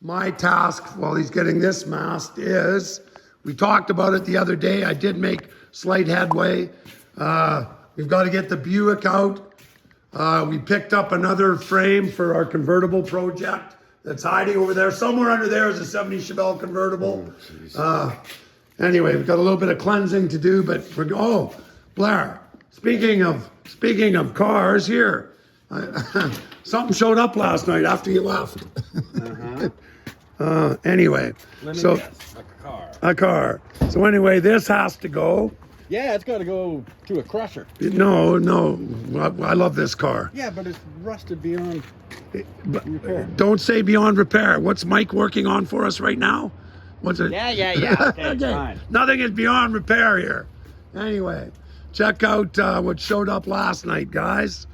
my task while he's getting this masked is, we talked about it the other day, I did make slight headway. We've got to get the Buick out. We picked up another frame for our convertible project that's hiding over there. Somewhere under there is a 70 Chevelle convertible. Anyway, we've got a little bit of cleansing to do, but oh, Blair, speaking of cars, here, something showed up last night after you left. Anyway, so guess, a car. So anyway, this has to go. Yeah, it's got to go to a crusher. No, I love this car. Yeah, but it's rusted beyond repair. Don't say beyond repair. What's Mike working on for us right now? What's it? Yeah. Okay, fine. Nothing is beyond repair here. Anyway, check out what showed up last night, guys.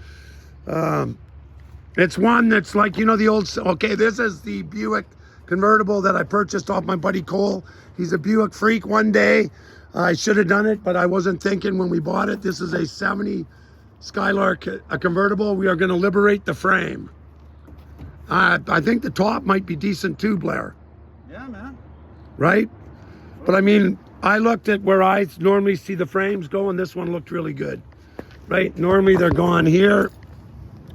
It's one that's like, you know, the old, okay, this is the Buick convertible that I purchased off my buddy Cole. He's a Buick freak. One day I should have done it, but I wasn't thinking when we bought it. This is a 70 Skylark, a convertible. We are going to liberate the frame. I think the top might be decent too, Blair. Yeah, man. Right? But I mean, I looked at where I normally see the frames go, and this one looked really good. Right? Normally they're gone here.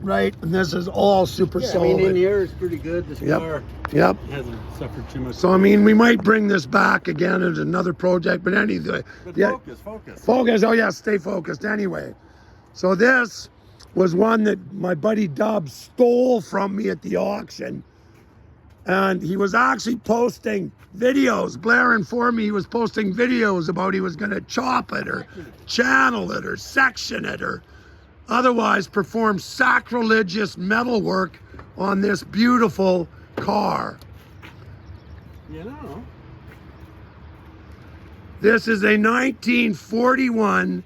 Right? And this is all super solid. I mean, in here it's pretty good. This car hasn't suffered too much. So, I mean, we might bring this back again as another project, but anyway. But focus. Focus, oh yeah, stay focused anyway. So this was one that my buddy Dub stole from me at the auction. And he was actually posting videos. Blair informed me he was posting videos about he was going to chop it or channel it or section it or otherwise perform sacrilegious metalwork on this beautiful car. You know. This is a 1941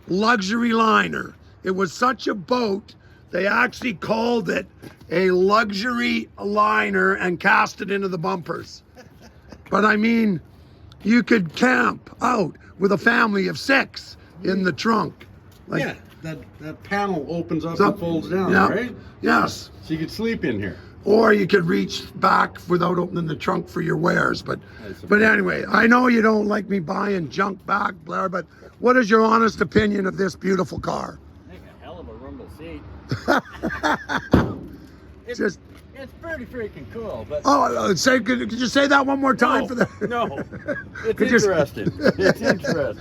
luxury liner. It was such a boat, they actually called it a luxury liner and cast it into the bumpers. But I mean, you could camp out with a family of 6 in the trunk. Like, yeah, that panel opens up and folds down, right? Yes. So you could sleep in here. Or you could reach back without opening the trunk for your wares. But anyway, I know you don't like me buying junk back, Blair, but what is your honest opinion of this beautiful car? Make a hell of a rumble seat. It's pretty freaking cool, but... could you say that one more time for the... No, it's interesting. It's interesting.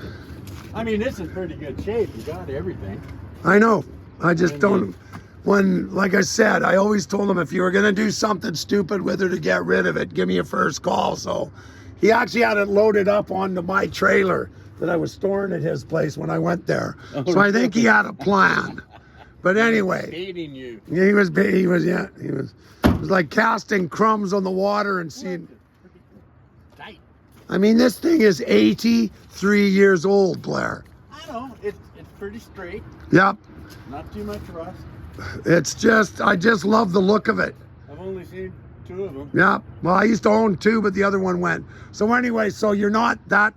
I mean, it's in pretty good shape. You got everything. I know. I just don't... Like I said, I always told him if you were going to do something stupid with her to get rid of it, give me a first call. So he actually had it loaded up onto my trailer that I was storing at his place when I went there. So I think he had a plan. But anyway, Baiting you. It was like casting crumbs on the water and seeing. Tight. I mean, this thing is 83 years old, Blair. I know. It's pretty straight. Yep. Not too much rust. I just love the look of it. I've only seen 2 of them. Yeah. Well, I used to own 2, but the other one went. So anyway, so you're not that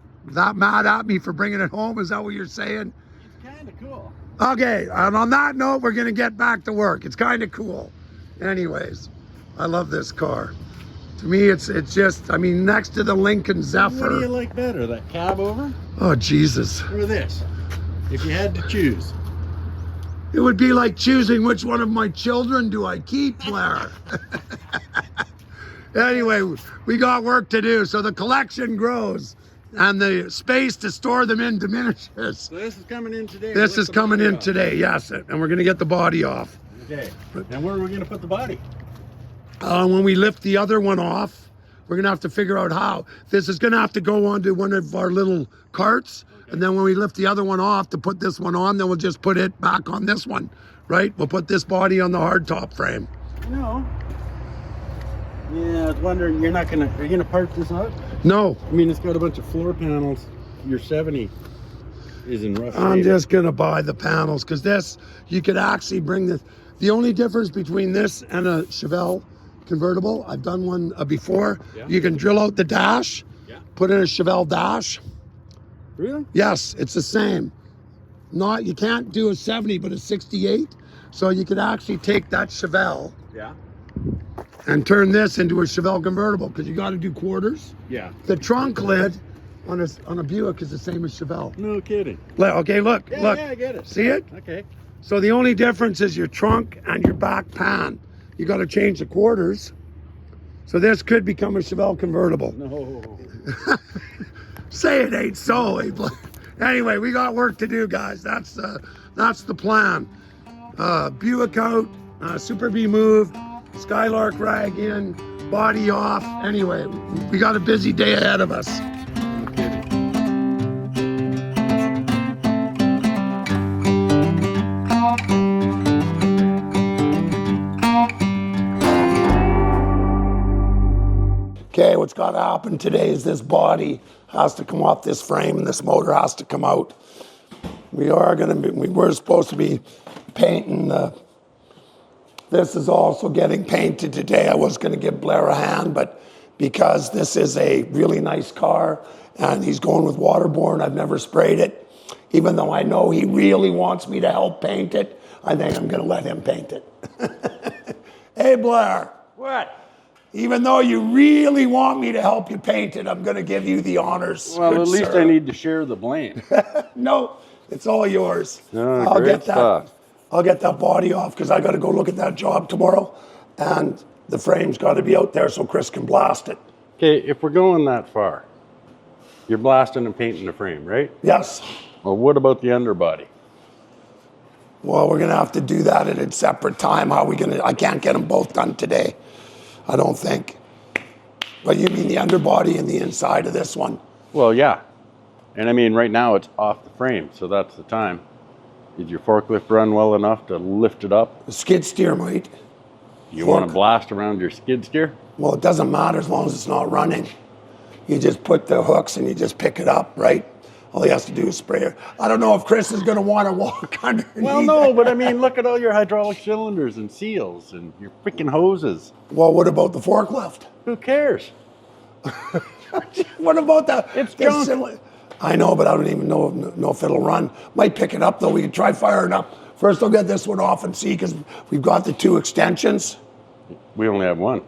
mad at me for bringing it home? Is that what you're saying? It's kind of cool. Okay. And on that note, we're going to get back to work. It's kind of cool. Anyways, I love this car. To me, it's just, I mean, next to the Lincoln Zephyr. What do you like better, that cab over Oh, Jesus. or this? If you had to choose. It would be like choosing which one of my children do I keep, Blair. Anyway, we got work to do. So the collection grows and the space to store them in diminishes. So this is coming in today. This is coming in today, yes. And we're going to get the body off. Okay. And where are we going to put the body? When we lift the other one off, we're going to have to figure out how. This is going to have to go onto one of our little carts. And then when we lift the other one off to put this one on, then we'll just put it back on this one, right? We'll put this body on the hardtop frame. No. Yeah, I was wondering, are you gonna part this out? No. I mean, it's got a bunch of floor panels. Your 70 is in rough shape. I'm just gonna buy the panels because this, you could actually bring this. The only difference between this and a Chevelle convertible, I've done one before. Yeah. You can drill out the dash, put in a Chevelle dash. Really? Yes, it's the same. You can't do a 70, but a 68. So you could actually take that Chevelle. Yeah. and turn this into a Chevelle convertible because you got to do quarters. Yeah. The trunk lid on a Buick is the same as Chevelle. No kidding. Okay, look, Yeah, look. yeah, I get it. See it? Okay. So the only difference is your trunk and your back pan. You got to change the quarters. So this could become a Chevelle convertible. No. Say it ain't so. Anyway, we got work to do, guys. That's the plan. Buick out, Super B moved, Skylark rag in, body off. Anyway, we got a busy day ahead of us. No kidding. Okay, what's got to happen today is this body has to come off this frame and this motor has to come out. We were supposed to be painting this is also getting painted today. I was going to give Blair a hand, but because this is a really nice car and he's going with waterborne, I've never sprayed it. Even though I know he really wants me to help paint it, I think I'm going to let him paint it. Hey, Blair. What? Even though you really want me to help you paint it, I'm going to give you the honors. Well, good at least sir. I need to share the blame. No, it's all yours. No, I'll great get that. stuff. I'll get that body off because I got to go look at that job tomorrow, and the frame's got to be out there so Chris can blast it. Okay, if we're going that far, you're blasting and painting the frame, right? Yes. Well, what about the underbody? Well, we're going to have to do that at a separate time. How are we going to? I can't get them both done today. I don't think. But you mean the underbody and the inside of this one? Well, yeah. And I mean, right now it's off the frame, so that's the time. Did your forklift run well enough to lift it up? The skid steer might. You want to blast around your skid steer? Well, it doesn't matter as long as it's not running. You just put the hooks and you just pick it up, right? All he has to do is spray it. I don't know if Chris is going to want to walk underneath. Well, no, but I mean, look at all your hydraulic cylinders and seals and your freaking hoses. Well, what about the forklift? Who cares? What about that? It's junk. I know, but I don't even know if it'll run. Might pick it up, though. We can try firing up. First, I'll get this one off and see, because we've got the two extensions. We only have one.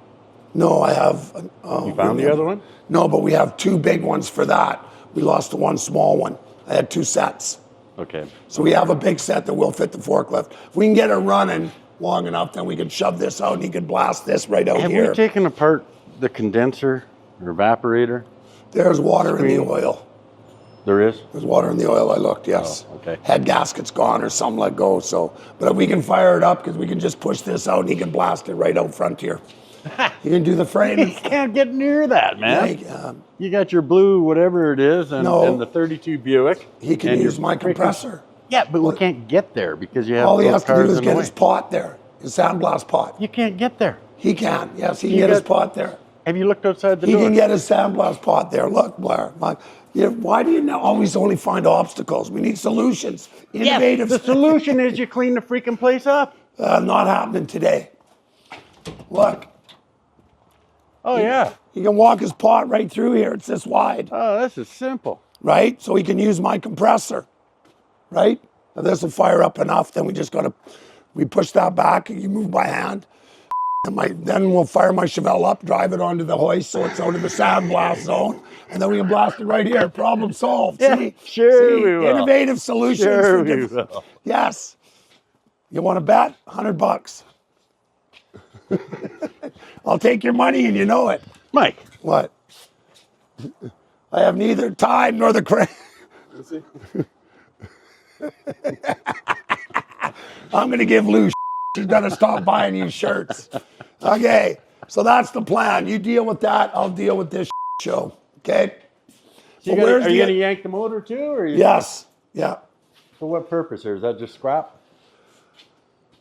No, I have... You found the other one? No, but we have two big ones for that. We lost the one small one. I had two sets. Okay. So we have a big set that will fit the forklift. If we can get it running long enough, then we can shove this out and he can blast this right out Have here. we taken apart the condenser or evaporator? There's water in the oil. There is? There's water in the oil, I looked, yes. Oh, okay. Head gasket's gone or something let go, so. But if we can fire it up, because we can just push this out and he can blast it right out front here. You can do the frame. You can't get near that, man. Yeah, You got your blue, whatever it is, and, No. and the 32 Buick. he can and use your my freaking- compressor. Yeah, but we can't get there because you have All he those has to do cars is in get the his way. pot there, his sandblast pot. You can't get there. He can, yes, he can You get his got- pot there. Have you looked outside the He door? can get his sandblast pot there. Look, Blair, why do you always only find obstacles? We need solutions. Innovative. Yes, the solution is you clean the freaking place up. Not happening today. Look, Oh, yeah. he can walk his pot right through here. It's this wide, Oh, this is simple. right? So he can use my compressor, right? Now this will fire up enough. Then we push that back. You move by hand. And then we'll fire my Chevelle up, drive it onto the hoist so it's out of the sandblast zone, and then we can blast it right here. Problem solved. Yeah, See? sure See? we will. Innovative solutions. Sure for we different- will. Yes. You want to bet? $100. I'll take your money and you know it. Mike. What? I have neither time nor the credit. I'm going to give Lou She's got to stop buying you shirts. Okay, so that's the plan. You deal with that. I'll deal with this show. Okay? So But where's are you the- going to yank the motor too? Or Yes. Yeah. For what purpose? Or is that just scrap?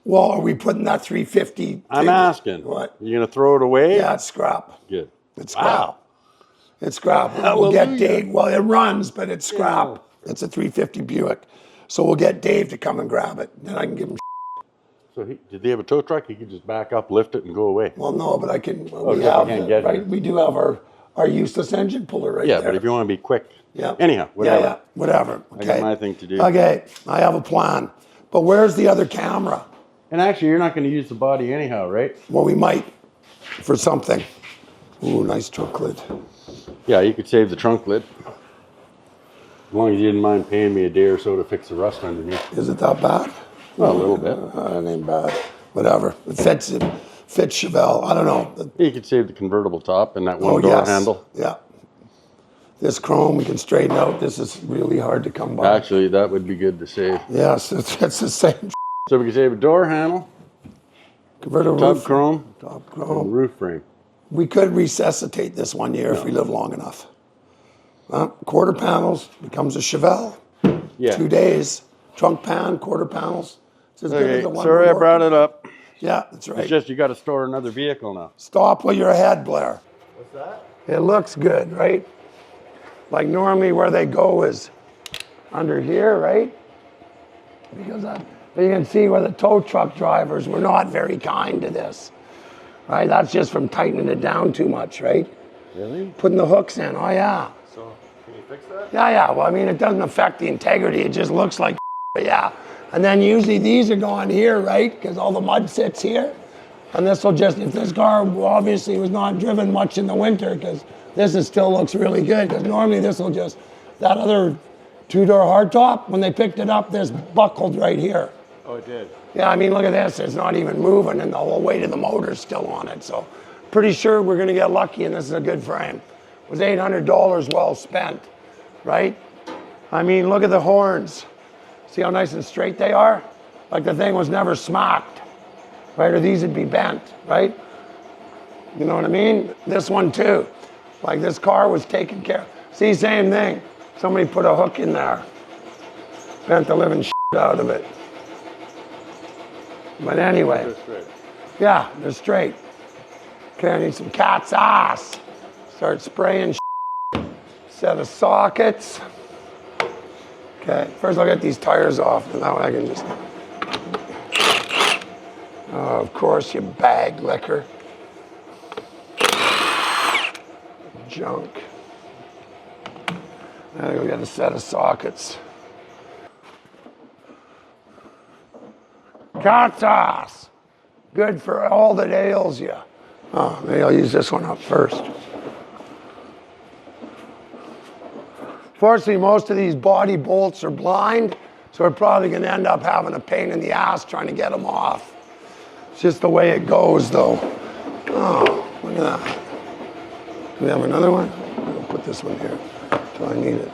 Well, are we putting that 350? I'm thing- asking. What? You going to throw it away? Yeah, it's scrap. Good. It's scrap. Wow. It's scrap. We'll get Hallelujah. Dave. Well, it runs, but it's scrap. Yeah. It's a 350 Buick. So we'll get Dave to come and grab it. Then I can give him. So did they have a tow truck? He could just back up, lift it, and go away. Well, no, but I can. Oh, We yeah, have you can't the- get right. it. We do have our useless engine puller right Yeah, there. but if you want to be quick. Yeah. Anyhow, whatever. Yeah, whatever. I Okay. got my thing to do. Okay, I have a plan. But where's the other camera? And actually, you're not going to use the body anyhow, right? Well, we might. for something. Ooh, nice trunk lid. Yeah, you could save the trunk lid. As long as you didn't mind paying me a day or so to fix the rust underneath. Is it that bad? Well, a little bit. It ain't bad. Whatever. It fits Chevelle. I don't know. You could save the convertible top and that one door handle. Yeah. This chrome we can straighten out. This is really hard to come by. Actually, that would be good to save. Yes, it's the same. So we can save a door handle, Convertible top roof. chrome, Top and chrome. roof frame. We could resuscitate this one year if we live long enough. Quarter panels becomes a Chevelle. Yeah. 2 days. Trunk pan, quarter panels. It's as good as Okay, the one sorry we're I brought working. it up. Yeah, that's right. It's just you got to store another vehicle now. Stop while you're ahead, Blair. What's that? It looks good, right? Like normally where they go is under here, right? Because but you can see where the tow truck drivers were not very kind to this, right? That's just from tightening it down too much, right? Really? Putting the hooks in, oh yeah. So, can you fix that? Yeah, well, I mean, it doesn't affect the integrity, it just looks like yeah. And then usually these are going here, right? Because all the mud sits here. And this will just, if this car obviously was not driven much in the winter, because this still looks really good, because normally this will just, that other two-door hardtop, when they picked it up, this buckled right here. Oh, it did. Yeah, I mean, look at this, it's not even moving, and the whole weight of the motor's still on it. So pretty sure we're gonna get lucky, and this is a good frame. It was $800 well spent, right? I mean, look at the horns. See how nice and straight they are? Like the thing was never smacked, right? Or these would be bent, right? You know what I mean? This one too. Like this car was taken care of. See, same thing. Somebody put a hook in there. Bent the living shit out of it. But anyway. They're straight. Yeah, they're straight. Okay, I need some cat's ass. Start spraying shit. Set of sockets. Okay, first I'll get these tires off, and that way I can just... Oh, of course, you bag liquor. Junk. I gotta go get a set of sockets. Cat's ass. Good for all that ails you. Oh, maybe I'll use this one up first. Fortunately, most of these body bolts are blind, so we're probably gonna end up having a pain in the ass trying to get them off. It's just the way it goes, though. Oh, look at that. Do we have another one? I'll put this one here until I need it.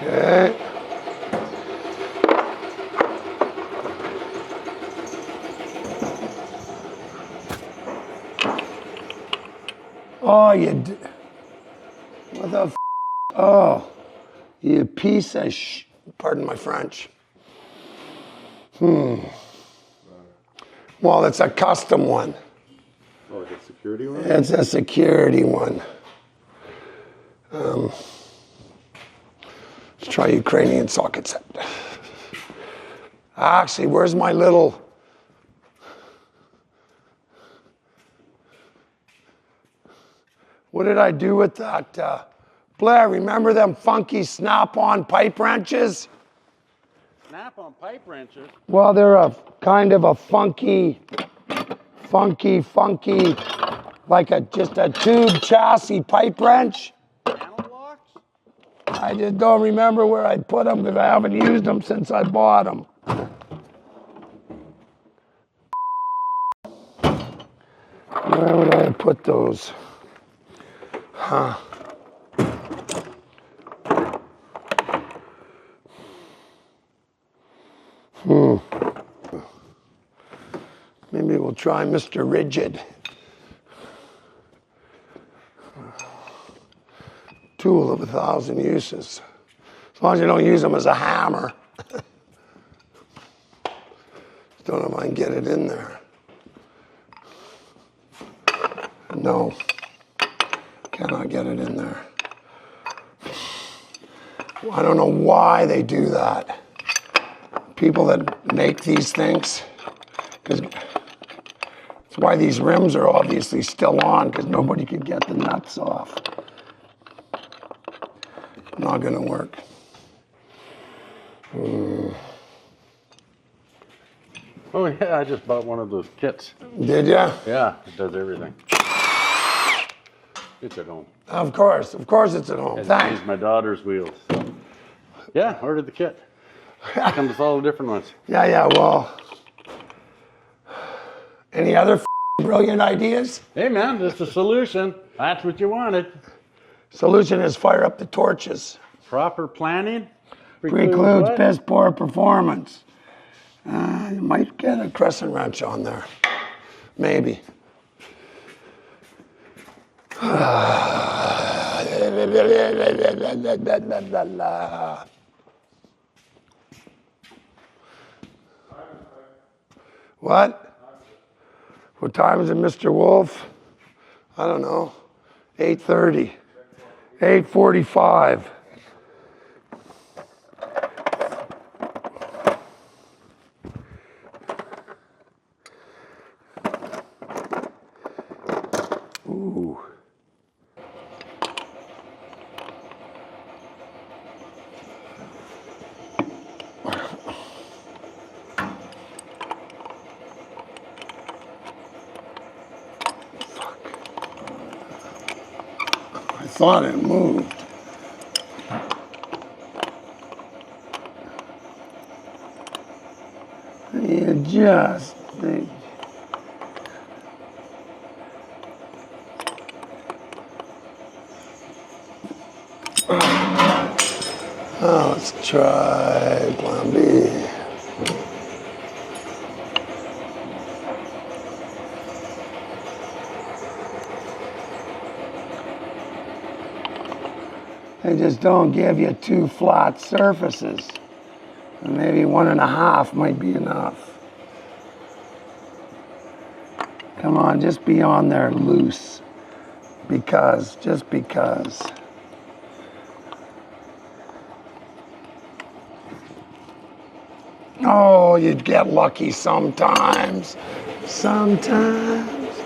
Okay. Oh, what the oh, you piece of pardon my French. Well, it's a custom one. Oh, it's a security one? It's a security one. Let's try Ukrainian socket set. Actually, where's my little... What did I do with that? Blair, remember them funky snap-on pipe wrenches? Snap-on pipe wrenches? Well, they're a kind of a funky, like just a tube chassis pipe wrench. Panel locks? I just don't remember where I put them because I haven't used them since I bought them. Where would I have put those? Huh. Maybe we'll try Mr. Rigid. Tool of 1,000 uses. As long as you don't use them as a hammer. Don't know if I can get it in there. No. Cannot get it in there. I don't know why they do that. People that make these things, That's why these rims are obviously still on, because nobody could get the nuts off. Not gonna work. Oh yeah, I just bought one of those kits. Did ya? Yeah, it does everything. It's at home. Of course it's at home. It's Thanks. my daughter's wheels. So. Yeah, ordered the kit. Comes with all the different ones. Yeah, well. Any other brilliant ideas? Hey man, that's the solution. That's what you wanted. Solution is fire up the torches. Proper planning Precludes what? piss poor performance. You might get a crescent wrench on there. Maybe. What? What time is it, Mr. Wolf? I don't know. 8:30. 8:45. Ooh. I thought it moved. You just think. Oh, let's try plan B. They just don't give you two flat surfaces. And maybe 1.5 might be enough. Come on, just be on there loose. Just because. Oh, you'd get lucky sometimes. Sometimes.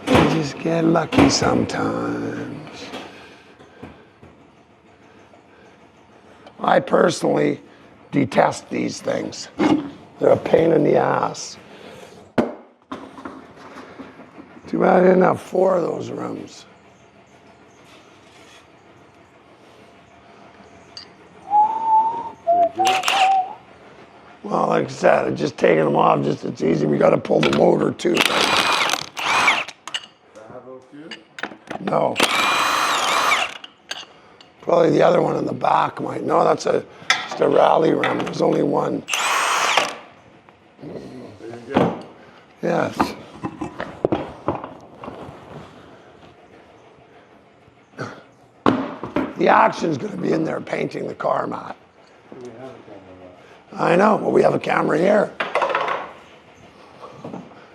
You just get lucky sometimes. I personally detest these things. They're a pain in the ass. Too bad I didn't have 4 of those rims. Well, like I said, just taking them off, it's easy. We got to pull the motor too. No. Probably the other one in the back might. No, that's just a rally rim. There's only one. Yes. The action's going to be in there painting the car, Matt. I know, but we have a camera here.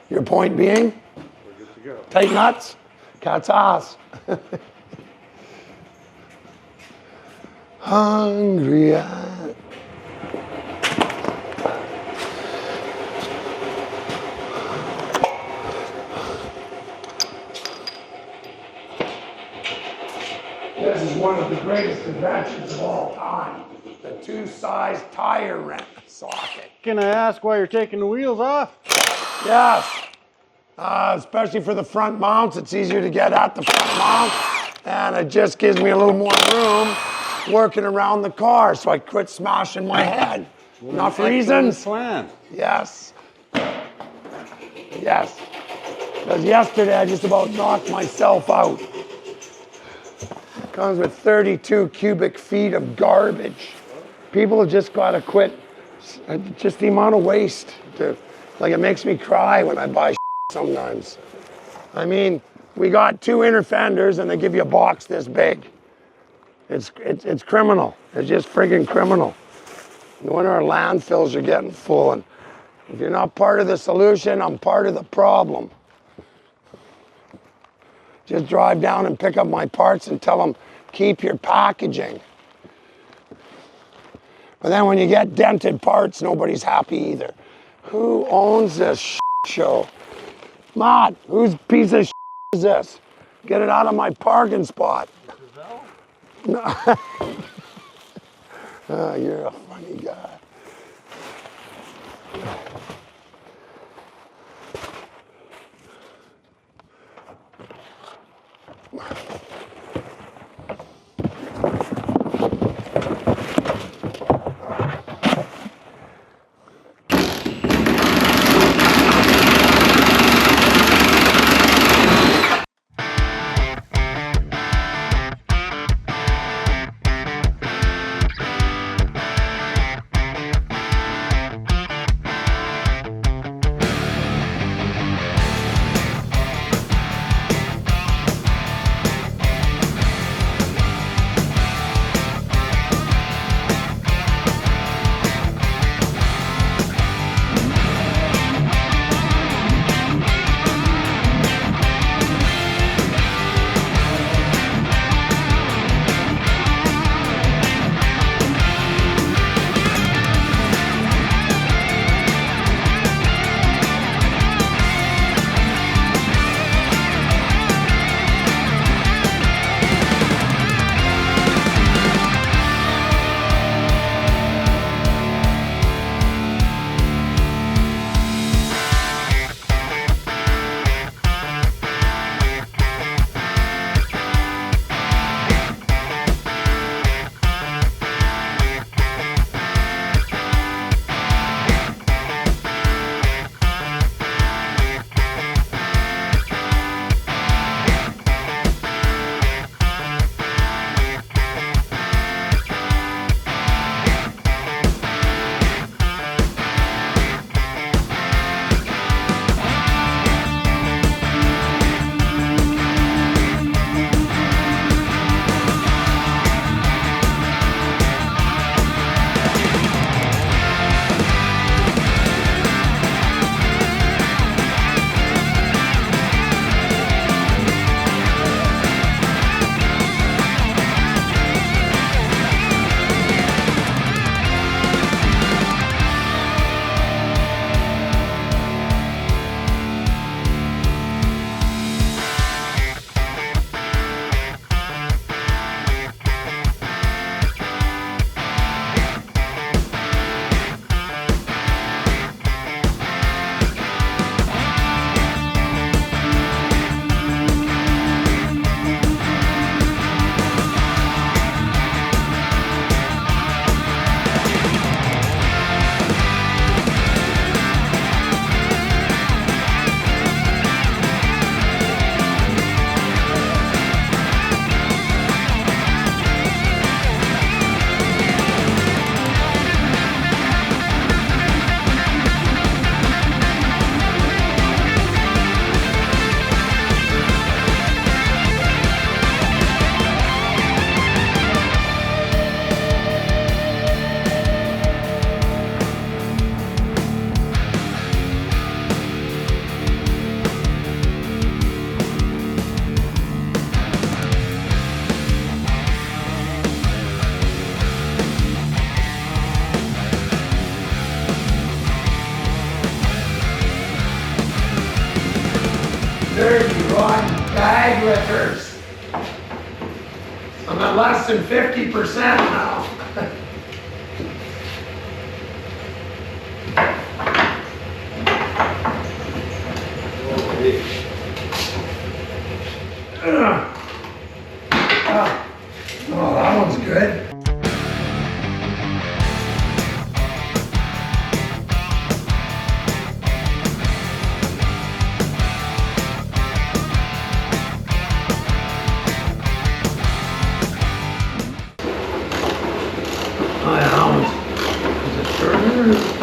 Your point being? We're good to go. Tight nuts, cat's ass. Hungry eye. This is one of the greatest inventions of all time. The 2-size tire wrench socket. Can I ask why you're taking the wheels off? Yes. Especially for the front mounts, it's easier to get at the front mount, and it just gives me a little more room working around the car, so I quit smashing my head. Enough reasons? Plan. Yes. Yes. Because yesterday I just about knocked myself out. Comes with 32 cubic feet of garbage. People have just got to quit. Just the amount of waste. Like, it makes me cry when I buy sometimes. I mean, we got 2 inner fenders and they give you a box this big. It's criminal. It's just friggin' criminal. No wonder our landfills are getting full. And if you're not part of the solution, I'm part of the problem. Just drive down and pick up my parts and tell them, keep your packaging. But then when you get dented parts, nobody's happy either. Who owns this shit? show. Mott, whose piece of is this? Get it out of my parking spot. No. Oh, you're a funny guy. Dirty, rotten bag lifters. I'm at less than 50% now. Oh, that one's good. Oh yeah, that one's, is it shorter?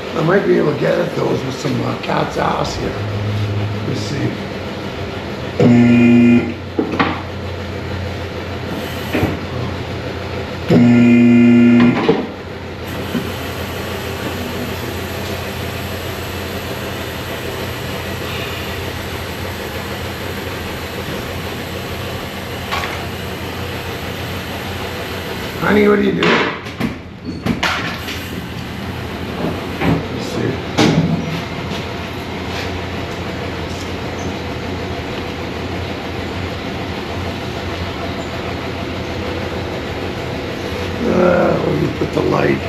I might be able to get at those with some cat's ass here. Honey, what are you doing? Let's see. Where do you put the light?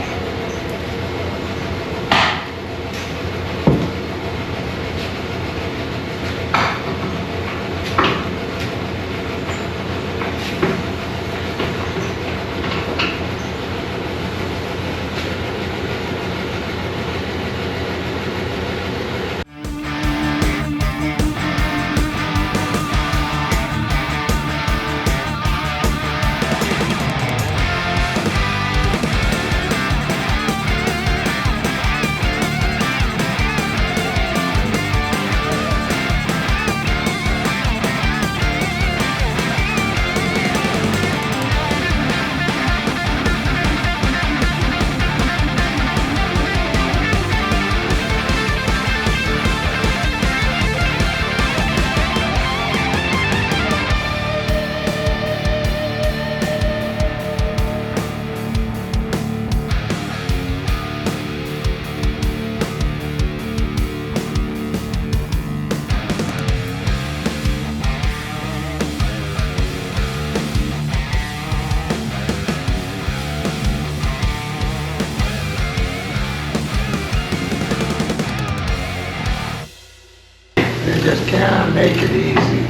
You just can't make it easy.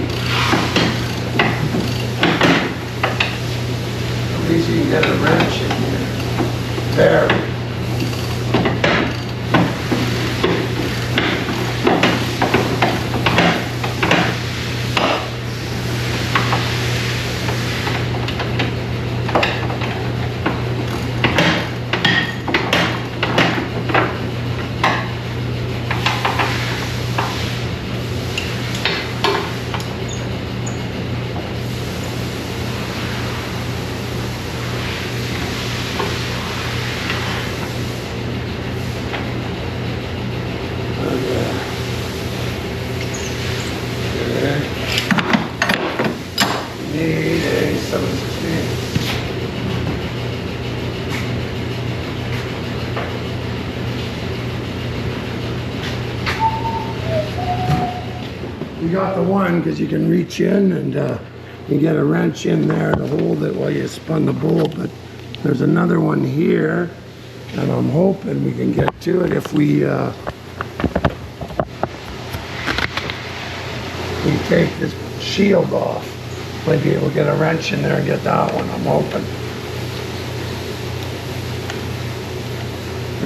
At least you can get a wrench in here. There. Need a 716. You got the one because you can reach in and you get a wrench in there to hold it while you spun the bolt, but there's another one here and I'm hoping we can get to it if we take this shield off. Might be able to get a wrench in there and get that one, I'm hoping.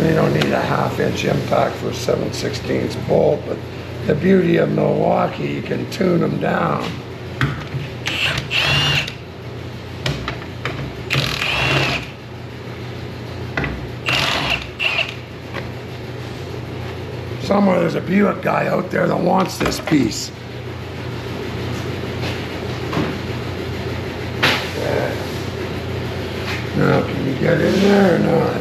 You don't need a 1/2 inch impact for a 7/16 bolt, but the beauty of Milwaukee, you can tune them down. Somewhere there's a Buick guy out there that wants this piece. Now, can you get in there or not?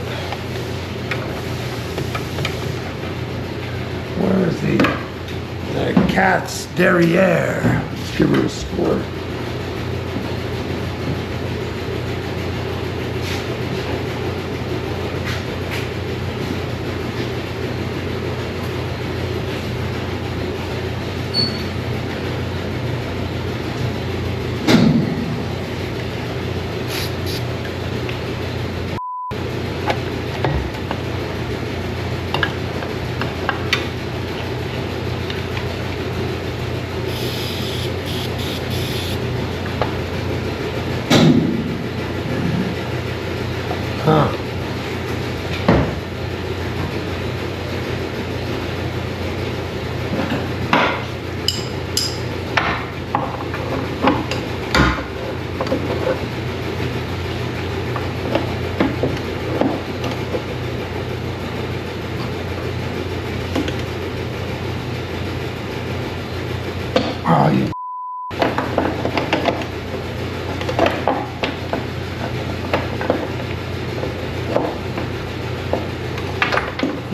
Where is the cat's derriere? Let's give her a score.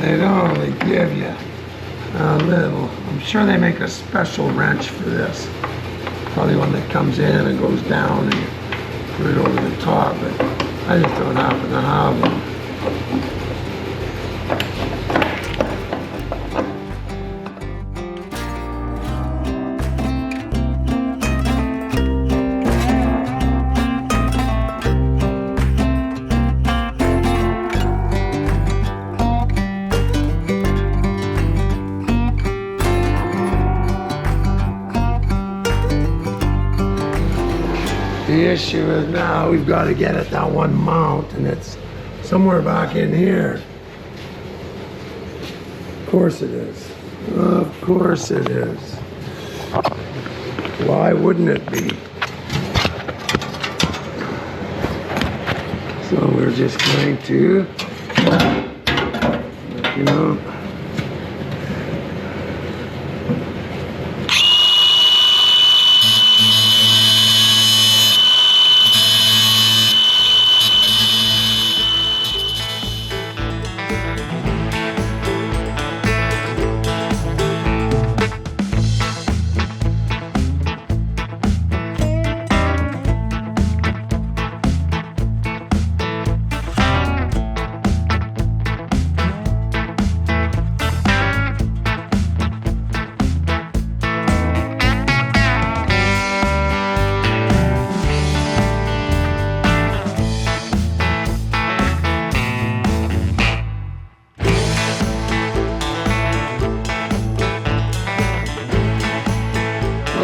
They don't. They give you a little. I'm sure they make a special wrench for this. Probably one that comes in and goes down and you put it over the top. But I just don't happen to have one. The issue is now we've got to get at that one mount, and it's somewhere back in here. Of course it is. Of course it is. Why wouldn't it be? So we're just going to, you know,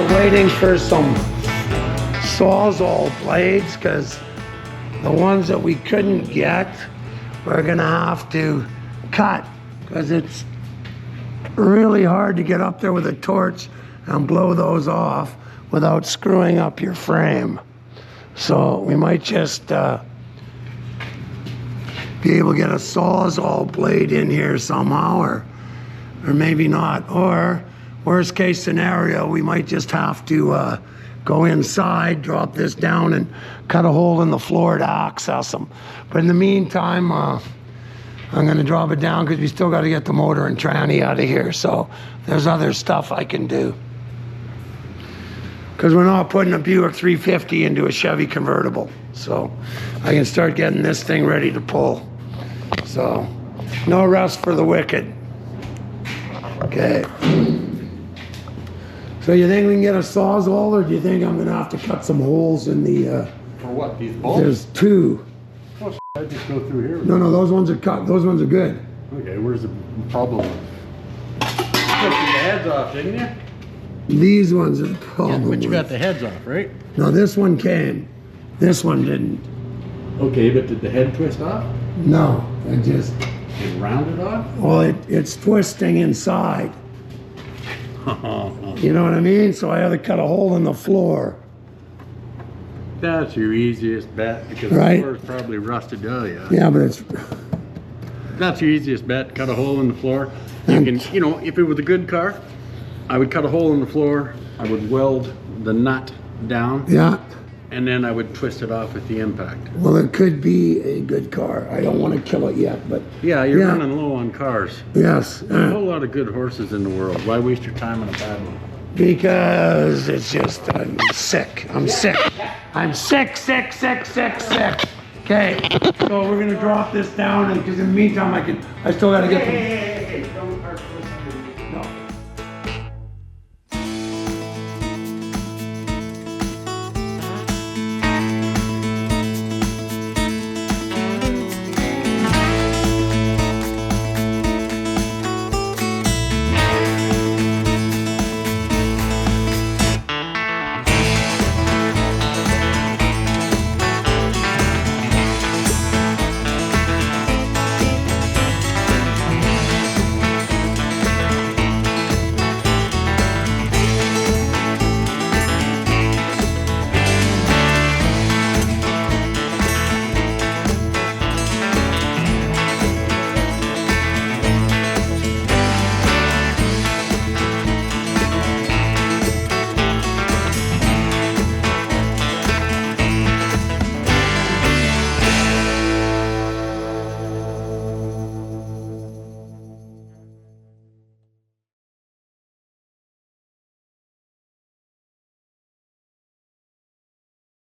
waiting for some Sawzall blades, because the ones that we couldn't get, we're gonna have to cut, because it's really hard to get up there with a torch and blow those off without screwing up your frame. So we might just be able to get a Sawzall blade in here somehow, or maybe not. Or worst case scenario, we might just have to go inside, drop this down, and cut a hole in the floor to access them. But in the meantime, I'm gonna drop it down because we still got to get the motor and tranny out of here. So there's other stuff I can do. Because we're not putting a Buick 350 into a Chevy convertible. So I can start getting this thing ready to pull. So no rest for the wicked. Okay. So you think we can get a Sawzall, or do you think I'm gonna have to cut some holes in the, For what, these bolts? there's two. Oh, I just go through here. No, those ones are cut. Those ones are good. Okay, where's the problem? You took the heads off, didn't you? These ones are the problem. But you got with. the heads off, right? No, this one came. This one didn't. Okay, but did the head twist off? No, it just, It rounded off? well, it's twisting inside. You know what I mean? So I had to cut a hole in the floor. That's your easiest bet, because Right. the floor is probably rusted. Oh yeah. Yeah, but it's, That's your easiest bet. Cut a hole in the floor. You can, you know, if it was a good car, I would cut a hole in the floor. I would weld the nut down, yeah. and then I would twist it off with the impact. Well, it could be a good car. I don't want to kill it yet, but Yeah, you're running low on cars. yes. There's a whole lot of good horses in the world. Why waste your time on a bad one? Because it's just, I'm sick. I'm sick. I'm sick. Okay, so we're gonna drop this down, and because in the meantime, I still gotta get the